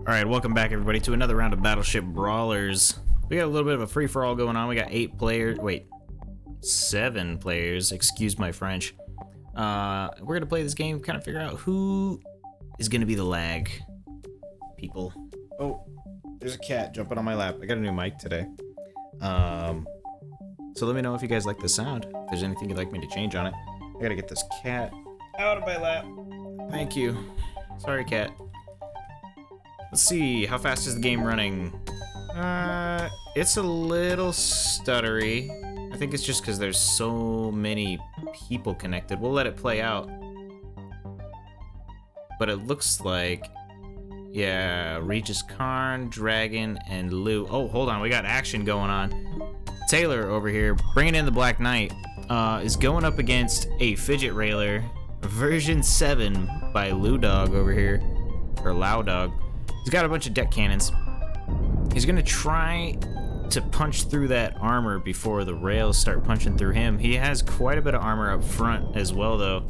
Alright, welcome back everybody to another round of Battleship Brawlers. We got a little bit of a free-for-all going on. We got 7 players, excuse my French. We're gonna play this game, kind of figure out who is gonna be the lag people. Oh, there's a cat jumping on my lap. I got a new mic today. So let me know if you guys like the sound, if there's anything you'd like me to change on it. I gotta get this cat out of my lap. Thank you. Sorry, cat. Let's see, how fast is the game running? It's a little stuttery. I think it's just because there's so many people connected. We'll let it play out. But it looks like, yeah, Regis Karn, Dragon, and Lou. Oh, hold on, we got action going on. Taylor over here, bringing in the Black Knight, is going up against a Fidget Railer, version 7 by Lou Dog over here, or Low Dog. He's got a bunch of deck cannons. He's gonna try to punch through that armor before the rails start punching through him. He has quite a bit of armor up front as well, though.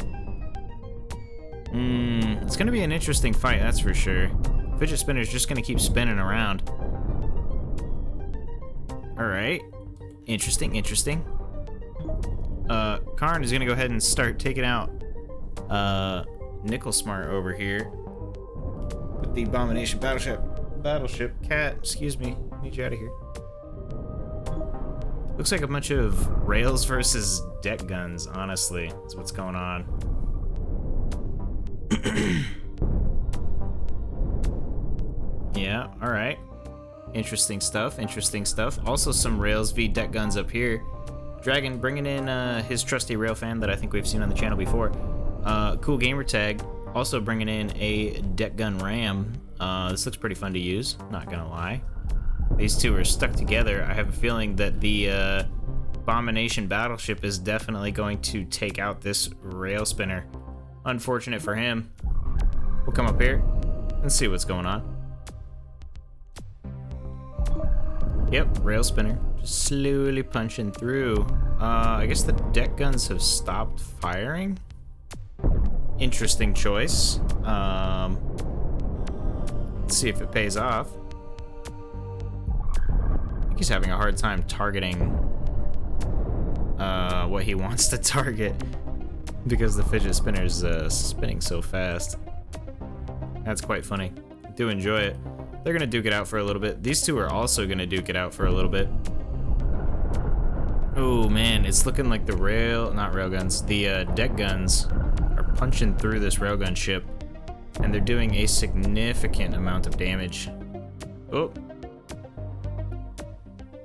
It's gonna be an interesting fight, that's for sure. Fidget Spinner's just gonna keep spinning around. Alright. Interesting, interesting. Karn is gonna go ahead and start taking out Nickel Smart over here. With the Abomination Battleship Cat, excuse me, need you out of here. Looks like a bunch of rails versus deck guns, honestly, is what's going on. Yeah, alright. Interesting stuff, interesting stuff. Also some rails v deck guns up here. Dragon bringing in his trusty rail fan that I think we've seen on the channel before. Cool Gamer Tag also bringing in a deck gun ram. This looks pretty fun to use, not gonna lie. These two are stuck together. I have a feeling that the Abomination Battleship is definitely going to take out this rail spinner. Unfortunate for him. We'll come up here and see what's going on. Yep, rail spinner. Just slowly punching through. I guess the deck guns have stopped firing. Interesting choice. Let's see if it pays off. I think he's having a hard time targeting what he wants to target because the fidget spinner's spinning so fast. That's quite funny. I do enjoy it. They're gonna duke it out for a little bit. These two are also gonna duke it out for a little bit. Oh man, it's looking like the the deck guns are punching through this railgun ship, and they're doing a significant amount of damage. Oh.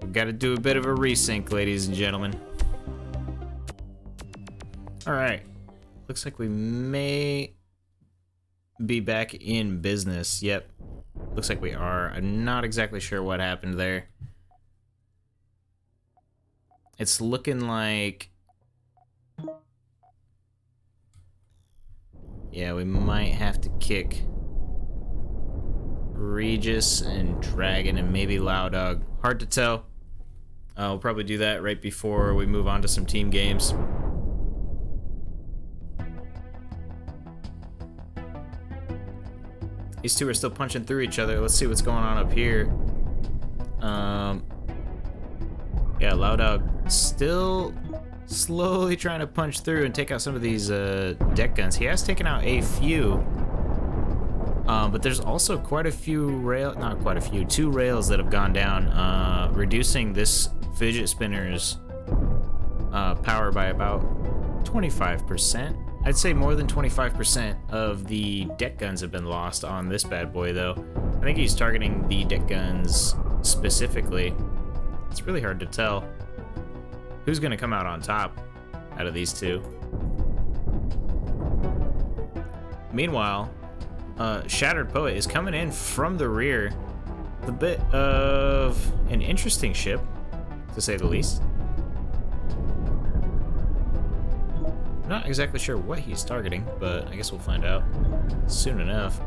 We've got to do a bit of a resync, ladies and gentlemen. Alright. Looks like we may be back in business. Yep. Looks like we are. I'm not exactly sure what happened there. It's looking like... yeah, we might have to kick Regis and Dragon and maybe Low Dog. Hard to tell. We'll probably do that right before we move on to some team games. These two are still punching through each other. Let's see what's going on up here. Yeah, Low Dog still slowly trying to punch through and take out some of these deck guns. He has taken out a few, but there's also quite a few two rails that have gone down, reducing this fidget spinner's power by about 25%. I'd say more than 25% of the deck guns have been lost on this bad boy, though. I think he's targeting the deck guns specifically. It's really hard to tell who's gonna come out on top out of these two. Meanwhile, Shattered Poet is coming in from the rear. A bit of an interesting ship, to say the least. Not exactly sure what he's targeting, but I guess we'll find out soon enough.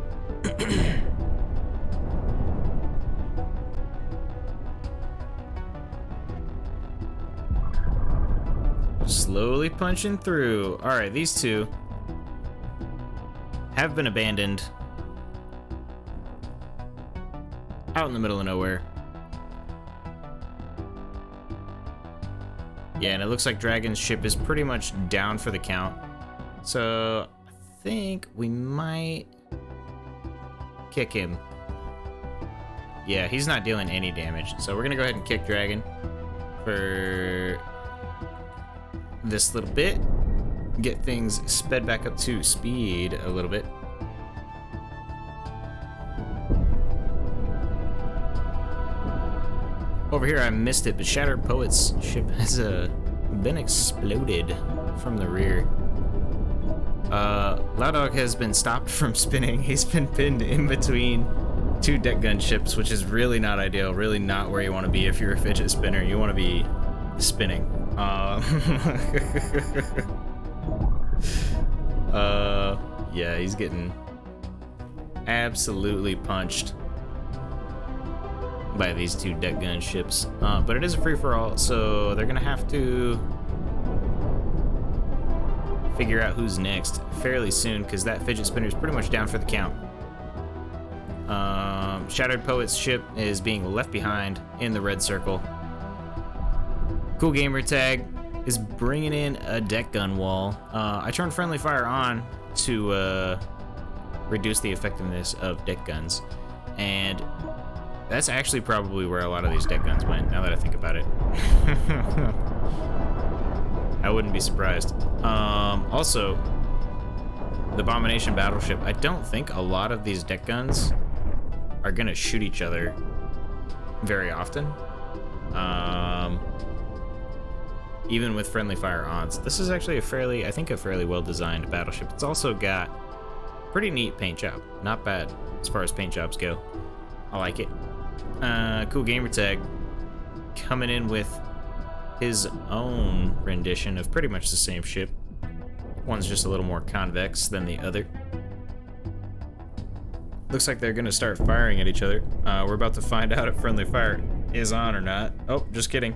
Slowly punching through. Alright, these two have been abandoned. out in the middle of nowhere. Yeah, and it looks like Dragon's ship is pretty much down for the count. So I think we might kick him. Yeah, he's not dealing any damage. So we're gonna go ahead and kick Dragon for this little bit. Get things sped back up to speed a little bit. Over here I missed it, but Shattered Poet's ship has been exploded from the rear. Loud Dog has been stopped from spinning. He's been pinned in between two deck gun ships, which is really not ideal, really not where you want to be if you're a fidget spinner. You want to be spinning. Yeah, he's getting absolutely punched by these two deck gun ships. But it is a free-for-all, so they're gonna have to figure out who's next fairly soon, because that fidget spinner is pretty much down for the count. Shattered Poet's ship is being left behind in the red circle. Cool Gamer Tag is bringing in a deck gun wall. I turned friendly fire on to reduce the effectiveness of deck guns, and that's actually probably where a lot of these deck guns went, now that I think about it. I wouldn't be surprised. Also, the Abomination Battleship, I don't think a lot of these deck guns are gonna shoot each other very often. Even with friendly fire ons. This is actually I think a fairly well-designed battleship. It's also got pretty neat paint job. Not bad as far as paint jobs go. I like it. Cool Gamer Tag coming in with his own rendition of pretty much the same ship. One's just a little more convex than the other. Looks like they're gonna start firing at each other. We're about to find out if friendly fire is on or not. Oh, just kidding.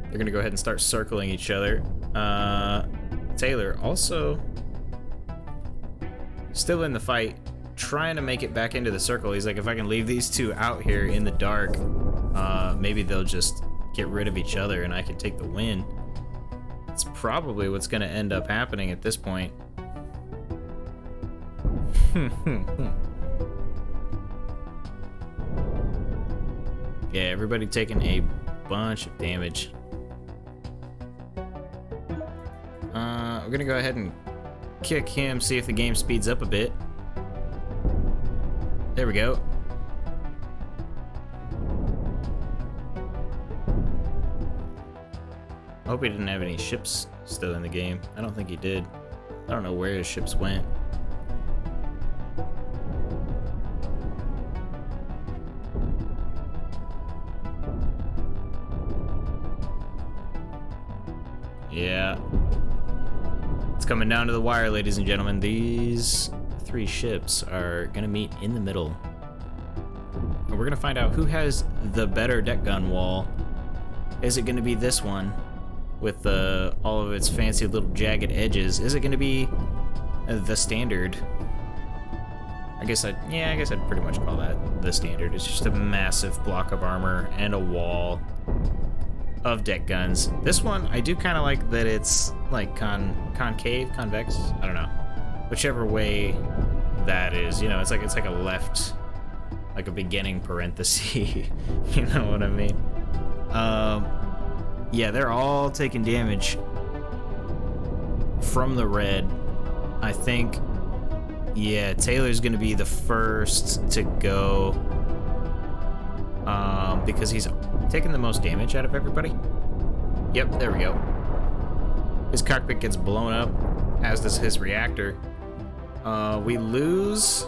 They're gonna go ahead and start circling each other. Taylor also still in the fight, trying to make it back into the circle. He's like, if I can leave these two out here in the dark, maybe they'll just get rid of each other and I can take the win. It's probably what's gonna end up happening at this point. Yeah, everybody taking a bunch of damage. We're gonna go ahead and kick him, see if the game speeds up a bit. There we go. I hope he didn't have any ships still in the game. I don't think he did. I don't know where his ships went. Yeah. It's coming down to the wire, ladies and gentlemen. These three ships are gonna meet in the middle. And we're gonna find out who has the better deck gun wall. Is it gonna be this one with all of its fancy little jagged edges? Is it gonna be the standard? I guess I'd pretty much call that the standard. It's just a massive block of armor and a wall of deck guns. This one, I do kind of like that it's like concave, convex, I don't know. Whichever way that is, you know, it's like a left, like a beginning parenthesis. You know what I mean? Yeah, they're all taking damage from the red. I think, yeah, Taylor's gonna be the first to go, because he's taking the most damage out of everybody. Yep, there we go. His cockpit gets blown up, as does his reactor. We lose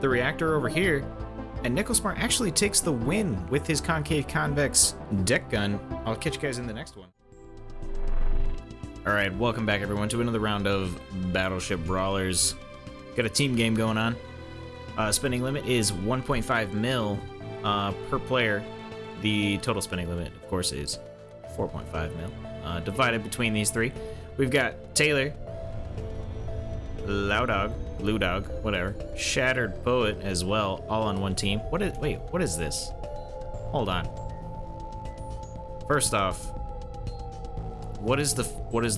the reactor over here, and Nickelsmart actually takes the win with his concave convex deck gun. I'll catch you guys in the next one. Alright, welcome back everyone to another round of Battleship Brawlers. Got a team game going on. Spending limit is 1.5 mil per player. The total spending limit, of course, is 4.5 mil. Divided between these three. We've got Taylor, Loud Dog, Blue Dog, whatever. Shattered Poet as well, all on one team. Wait, what is this? Hold on. First off, what is the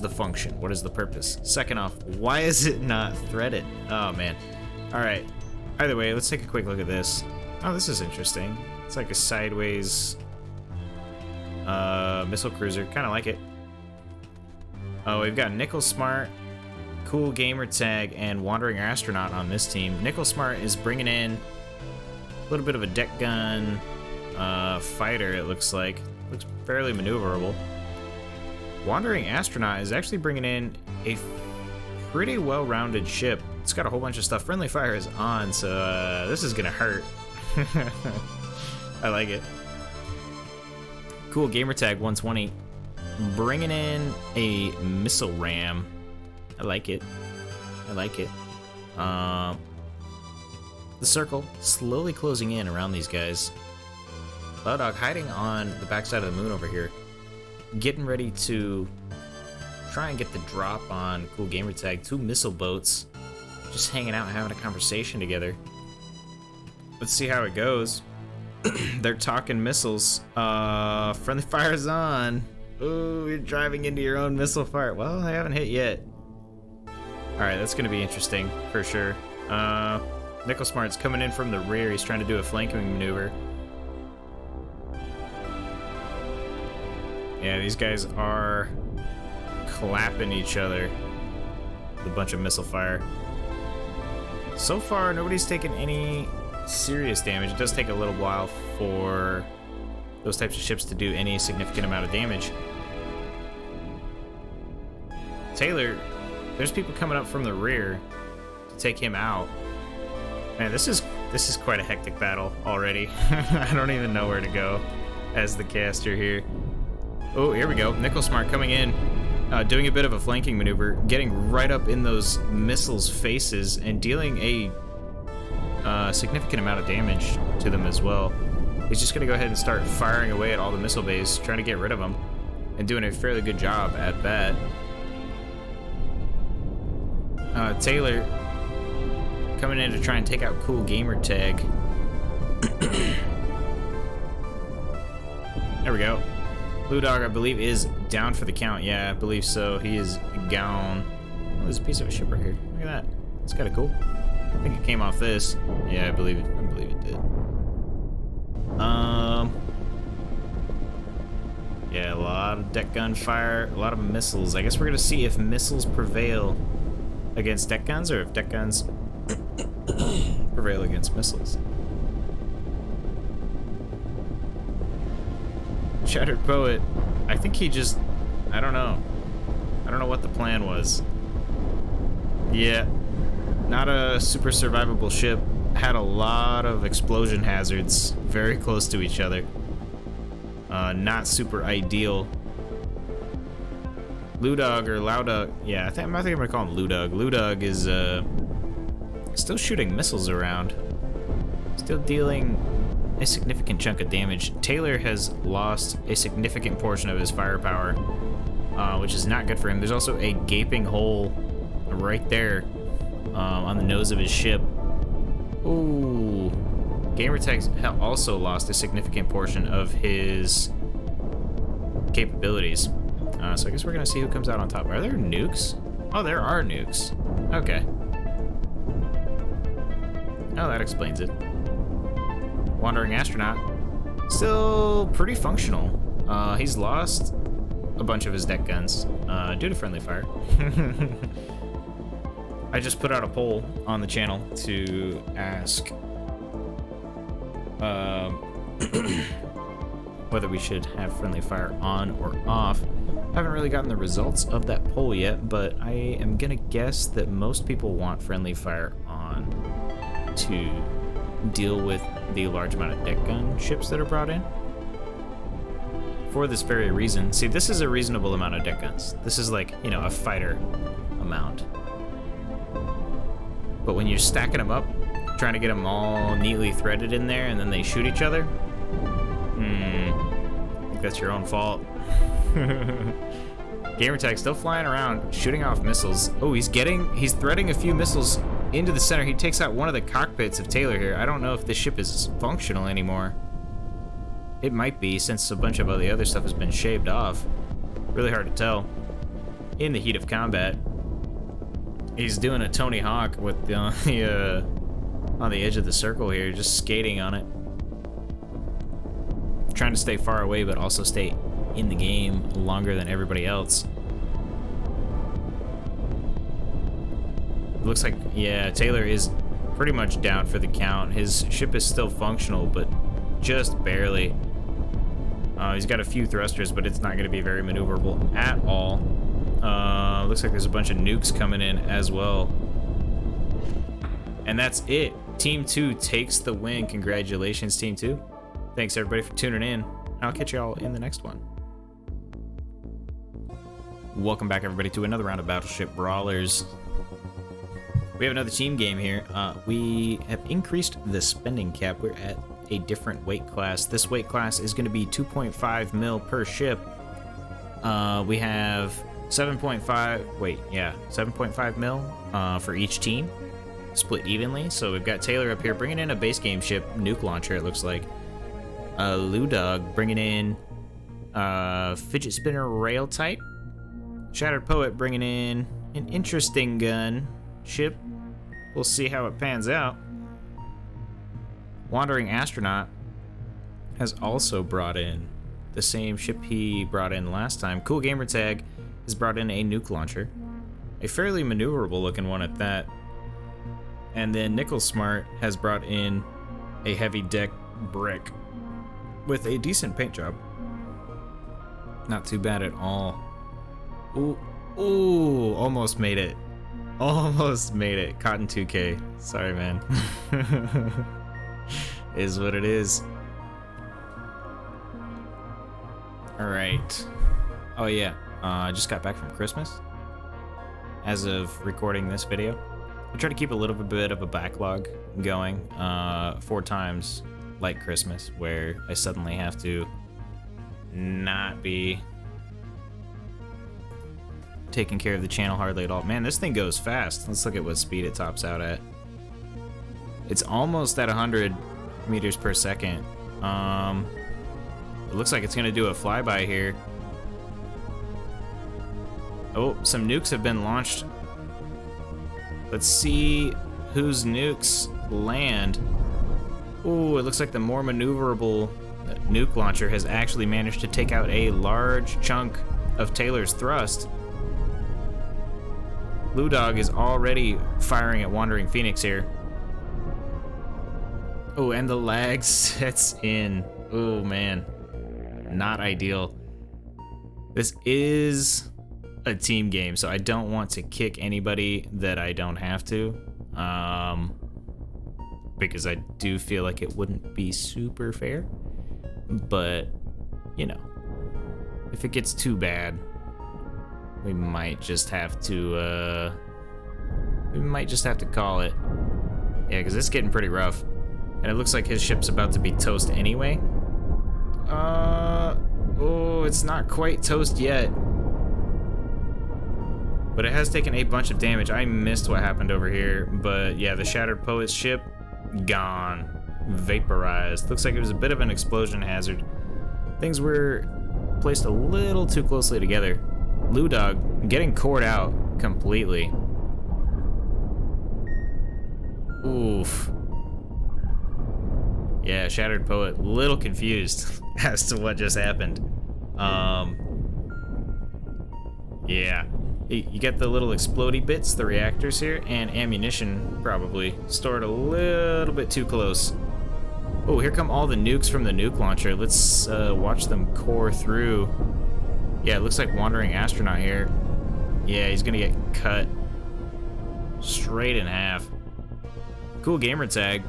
function? What is the purpose? Second off, why is it not threaded? Oh man. All right. Either way, let's take a quick look at this. Oh, this is interesting. It's like a sideways missile cruiser. Kind of like it. Oh, we've got Nickel Smart, Cool Gamer Tag, and Wandering Astronaut on this team. Nickel Smart is bringing in a little bit of a deck gun fighter, it looks like. Looks fairly maneuverable. Wandering Astronaut is actually bringing in a pretty well-rounded ship. It's got a whole bunch of stuff. Friendly fire is on, so this is gonna hurt. I like it. Cool Gamer Tag 120. Bringing in a missile ram. I like it. I like it. The circle slowly closing in around these guys. Loud Dog hiding on the backside of the moon over here. Getting ready to try and get the drop on Cool Gamer Tag. 2 missile boats. Just hanging out and having a conversation together. Let's see how it goes. They're talking missiles. Friendly fire's on. Ooh, you're driving into your own missile fire. Well, I haven't hit yet. Alright, that's gonna be interesting, for sure. Nickel Smart's coming in from the rear. He's trying to do a flanking maneuver. Yeah, these guys are clapping each other with a bunch of missile fire. So far, nobody's taken any serious damage. It does take a little while for those types of ships to do any significant amount of damage. Taylor, there's people coming up from the rear to take him out. Man, this is quite a hectic battle already. I don't even know where to go as the caster here. Oh, here we go. Nickel Smart coming in, doing a bit of a flanking maneuver, getting right up in those missiles' faces and dealing a significant amount of damage to them as well. He's just gonna go ahead and start firing away at all the missile bays, trying to get rid of them, and doing a fairly good job at that. Taylor coming in to try and take out Cool Gamer Tag. There we go. Blue Dog, I believe, is down for the count. Yeah, I believe so. He is gone. Oh, there's a piece of a ship right here. Look at that. It's kind of cool. I think it came off this. Yeah, I believe it did. Yeah, a lot of deck gun fire, a lot of missiles. I guess we're gonna see if missiles prevail against deck guns, or if deck guns prevail against missiles. Shattered Poet, I think he just, I don't know what the plan was. Yeah, not a super survivable ship. Had a lot of explosion hazards very close to each other. Not super ideal. Ludog or Loudog, yeah, I think I'm gonna call him Ludog. Ludog is still shooting missiles around, still dealing a significant chunk of damage. Taylor has lost a significant portion of his firepower, which is not good for him. There's also a gaping hole right there on the nose of his ship. Ooh. Gamertag's also lost a significant portion of his capabilities. So I guess we're gonna see who comes out on top. Are there nukes? Oh, there are nukes. Okay. Oh, that explains it. Wandering Astronaut, still pretty functional. He's lost a bunch of his deck guns due to friendly fire. I just put out a poll on the channel to ask whether we should have friendly fire on or off. I haven't really gotten the results of that poll yet, but I am gonna guess that most people want friendly fire on to deal with the large amount of deck gun ships that are brought in. For this very reason. See, this is a reasonable amount of deck guns. This is like, you know, a fighter amount. But when you're stacking them up, trying to get them all neatly threaded in there and then they shoot each other, I think that's your own fault. Gamertag still flying around, shooting off missiles. Oh, he's threading a few missiles into the center. He takes out one of the cockpits of Taylor here. I don't know if this ship is functional anymore. It might be, since a bunch of the other stuff has been shaved off. Really hard to tell. In the heat of combat, he's doing a Tony Hawk with on the edge of the circle here, just skating on it. Trying to stay far away, but also stay in the game longer than everybody else. Looks like, yeah, Taylor is pretty much down for the count. His ship is still functional, but just barely. He's got a few thrusters, but it's not going to be very maneuverable at all. Looks like there's a bunch of nukes coming in as well. And that's it. Team 2 takes the win. Congratulations, Team 2. Thanks, everybody, for tuning in. I'll catch you all in the next one. Welcome back, everybody, to another round of Battleship Brawlers. We have another team game here. We have increased the spending cap. We're at a different weight class. This weight class is going to be 2.5 mil per ship. We have 7.5 mil for each team, split evenly. So we've got Taylor up here bringing in a base game ship, nuke launcher, it looks like. Ludog bringing in fidget spinner rail type. Shattered Poet bringing in an interesting gun ship. We'll see how it pans out. Wandering Astronaut has also brought in the same ship he brought in last time. Cool Gamertag has brought in a nuke launcher, a fairly maneuverable looking one at that. And then Nickel Smart has brought in a heavy deck brick with a decent paint job. Not too bad at all. Ooh, ooh, almost made it. Almost made it. Cotton 2K. Sorry, man. Is what it is. Alright. Oh, yeah. I just got back from Christmas. As of recording this video, I try to keep a little bit of a backlog going. 4 times like Christmas, where I suddenly have to not be taking care of the channel hardly at all. Man, this thing goes fast. Let's look at what speed it tops out at. It's almost at 100 meters per second. It looks like it's gonna do a flyby here. Oh, some nukes have been launched. Let's see whose nukes land. Ooh, it looks like the more maneuverable nuke launcher has actually managed to take out a large chunk of Taylor's thrust. Ludog is already firing at Wandering Phoenix here. Oh, and the lag sets in. Oh, man. Not ideal. This is a team game, so I don't want to kick anybody that I don't have to. Because I do feel like it wouldn't be super fair. But, you know, if it gets too bad, we might just have to, call it. Yeah, because it's getting pretty rough. And it looks like his ship's about to be toast anyway. Oh, it's not quite toast yet. But it has taken a bunch of damage. I missed what happened over here. But yeah, the Shattered Poet's ship, gone. Vaporized. Looks like it was a bit of an explosion hazard. Things were placed a little too closely together. Ludog getting cored out completely. Oof. Yeah, Shattered Poet, little confused as to what just happened. Yeah. You get the little explodey bits, the reactors here, and ammunition probably stored a little bit too close. Oh, here come all the nukes from the nuke launcher. Let's watch them core through. Yeah, it looks like Wandering Astronaut here. Yeah, he's gonna get cut straight in half. Cool Gamertag.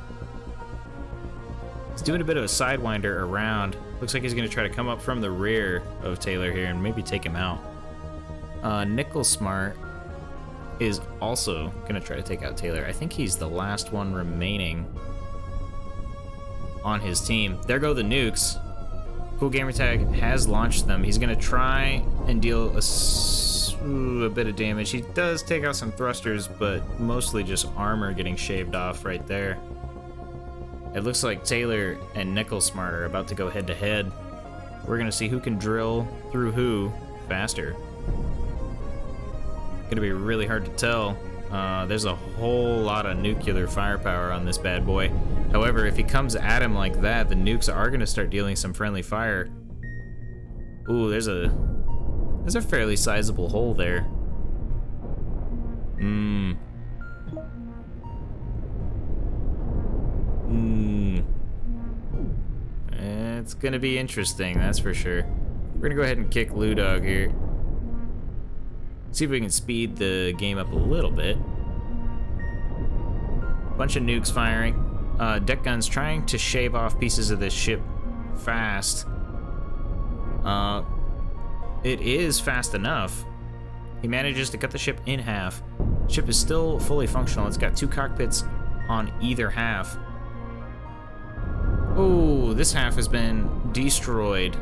He's doing a bit of a sidewinder around. Looks like he's gonna try to come up from the rear of Taylor here and maybe take him out. Nickel Smart is also gonna try to take out Taylor. I think he's the last one remaining on his team. There go the nukes. Cool Gamertag has launched them. He's gonna try and deal a a bit of damage. He does take out some thrusters, but mostly just armor getting shaved off right there. It looks like Taylor and Nickel-Smart are about to go head-to-head. We're gonna see who can drill through who faster. Gonna be really hard to tell. There's a whole lot of nuclear firepower on this bad boy. However, if he comes at him like that, the nukes are gonna start dealing some friendly fire. Ooh, there's a fairly sizable hole there. It's gonna be interesting, that's for sure. We're gonna go ahead and kick Ludog here. See if we can speed the game up a little bit. Bunch of nukes firing. Deck guns trying to shave off pieces of this ship fast. It is fast enough. He manages to cut the ship in half. Ship is still fully functional. It's got 2 cockpits on either half. Oh, this half has been destroyed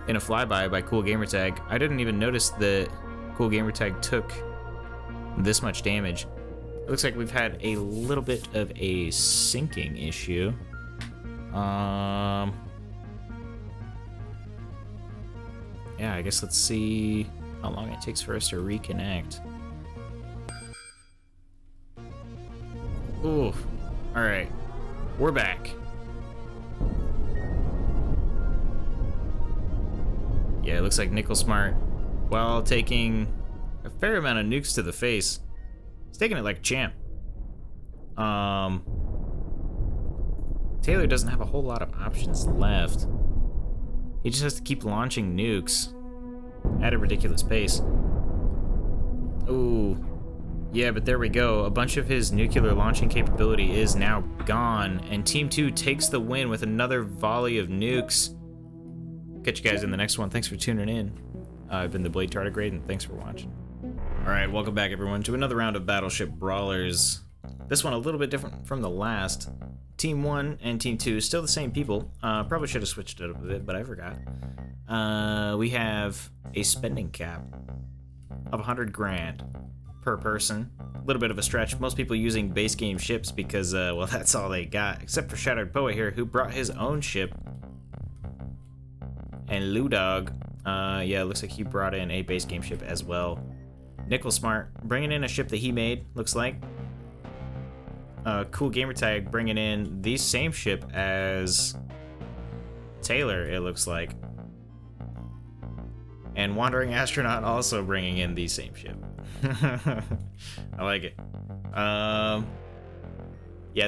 in a flyby by Cool Gamertag. I didn't even notice that Cool Gamertag took this much damage. It looks like we've had a little bit of a sinking issue. Yeah, I guess let's see how long it takes for us to reconnect. Ooh, all right, we're back. Yeah, it looks like Nickel-Smart, while taking a fair amount of nukes to the face, he's taking it like a champ. Taylor doesn't have a whole lot of options left. He just has to keep launching nukes at a ridiculous pace. Ooh, yeah, but there we go. A bunch of his nuclear launching capability is now gone, and Team 2 takes the win with another volley of nukes. Catch you guys in the next one. Thanks for tuning in. I've been the Blade Tardigrade, and thanks for watching. Alright, welcome back everyone to another round of Battleship Brawlers. This one a little bit different from the last. Team 1 and Team 2, still the same people. Probably should have switched it up a bit, but I forgot. We have a spending cap of 100 grand per person. A little bit of a stretch. Most people using base game ships because, well, that's all they got. Except for Shattered Poet here, who brought his own ship. And Ludog, yeah, it looks like he brought in a base game ship as well. Nickel-Smart bringing in a ship that he made, looks like. Cool Gamertag bringing in the same ship as Taylor, it looks like. And Wandering Astronaut also bringing in the same ship. I like it. Yeah,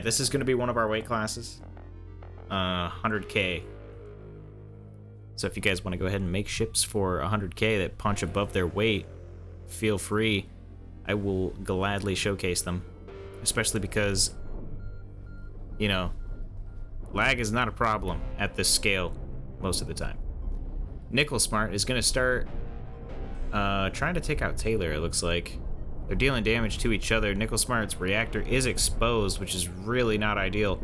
this is going to be one of our weight classes. 100K. So if you guys want to go ahead and make ships for 100K that punch above their weight, feel free. I will gladly showcase them. Especially because, you know, lag is not a problem at this scale most of the time. Nickel-Smart is going to start trying to take out Taylor, it looks like. They're dealing damage to each other. Nickel-Smart's reactor is exposed, which is really not ideal.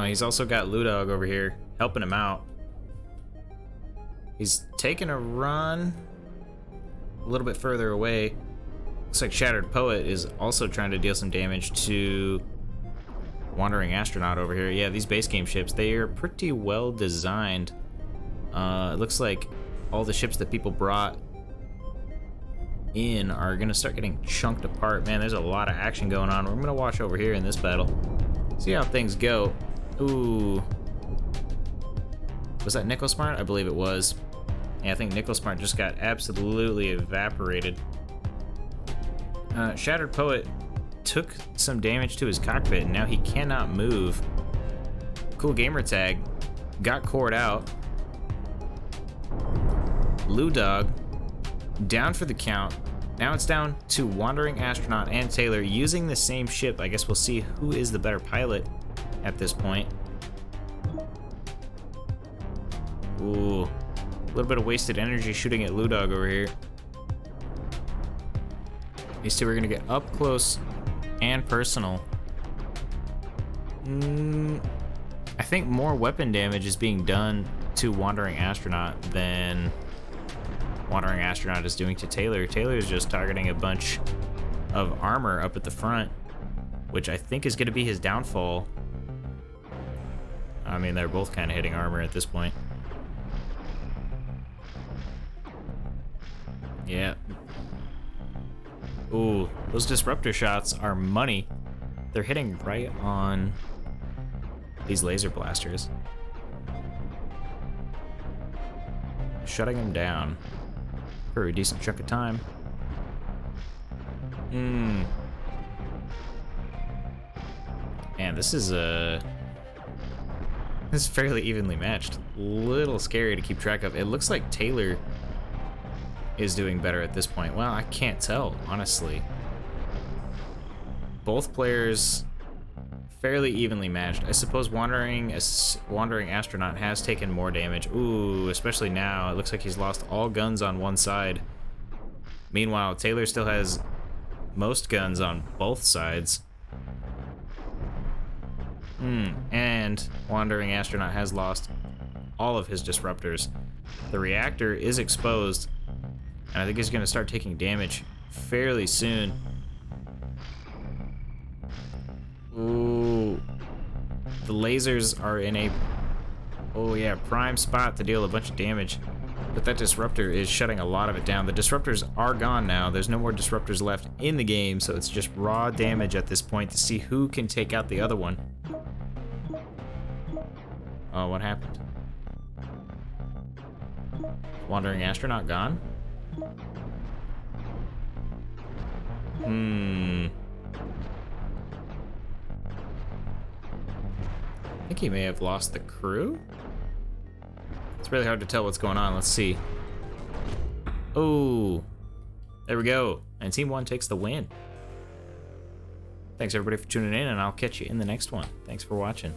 He's also got Ludog over here, helping him out. He's taking a run a little bit further away. Looks like Shattered Poet is also trying to deal some damage to Wandering Astronaut over here. Yeah, these base game ships, they are pretty well designed. It looks like all the ships that people brought in are gonna start getting chunked apart. Man, there's a lot of action going on. We're gonna watch over here in this battle. See how things go. Ooh. Was that Nickel-Smart? I believe it was. Yeah, I think Nickel-Smart just got absolutely evaporated. Shattered Poet took some damage to his cockpit, and now he cannot move. Cool Gamertag got cored out. Ludog down for the count. Now it's down to Wandering Astronaut and Taylor using the same ship. I guess we'll see who is the better pilot at this point. Ooh, a little bit of wasted energy shooting at Ludog over here. These two are gonna get up close and personal. I think more weapon damage is being done to Wandering Astronaut than Wandering Astronaut is doing to Taylor. Taylor is just targeting a bunch of armor up at the front, which I think is going to be his downfall. I mean, they're both kind of hitting armor at this point. Yeah. Ooh, those disruptor shots are money. They're hitting right on these laser blasters. Shutting them down for a decent chunk of time. Man, this is fairly evenly matched. Little scary to keep track of. It looks like Taylor is doing better at this point. Well, I can't tell, honestly. Both players fairly evenly matched. I suppose Wandering Astronaut has taken more damage. Ooh, especially now. It looks like he's lost all guns on one side. Meanwhile, Taylor still has most guns on both sides. And Wandering Astronaut has lost all of his disruptors. The reactor is exposed, and I think he's going to start taking damage fairly soon. Ooh. The lasers are in a, oh yeah, prime spot to deal a bunch of damage. But that disruptor is shutting a lot of it down. The disruptors are gone now. There's no more disruptors left in the game, so it's just raw damage at this point to see who can take out the other one. Oh, what happened? Wandering Astronaut gone? I think he may have lost the crew? It's really hard to tell what's going on. Let's see. Oh, there we go. And Team 1 takes the win. Thanks everybody for tuning in, and I'll catch you in the next one. Thanks for watching.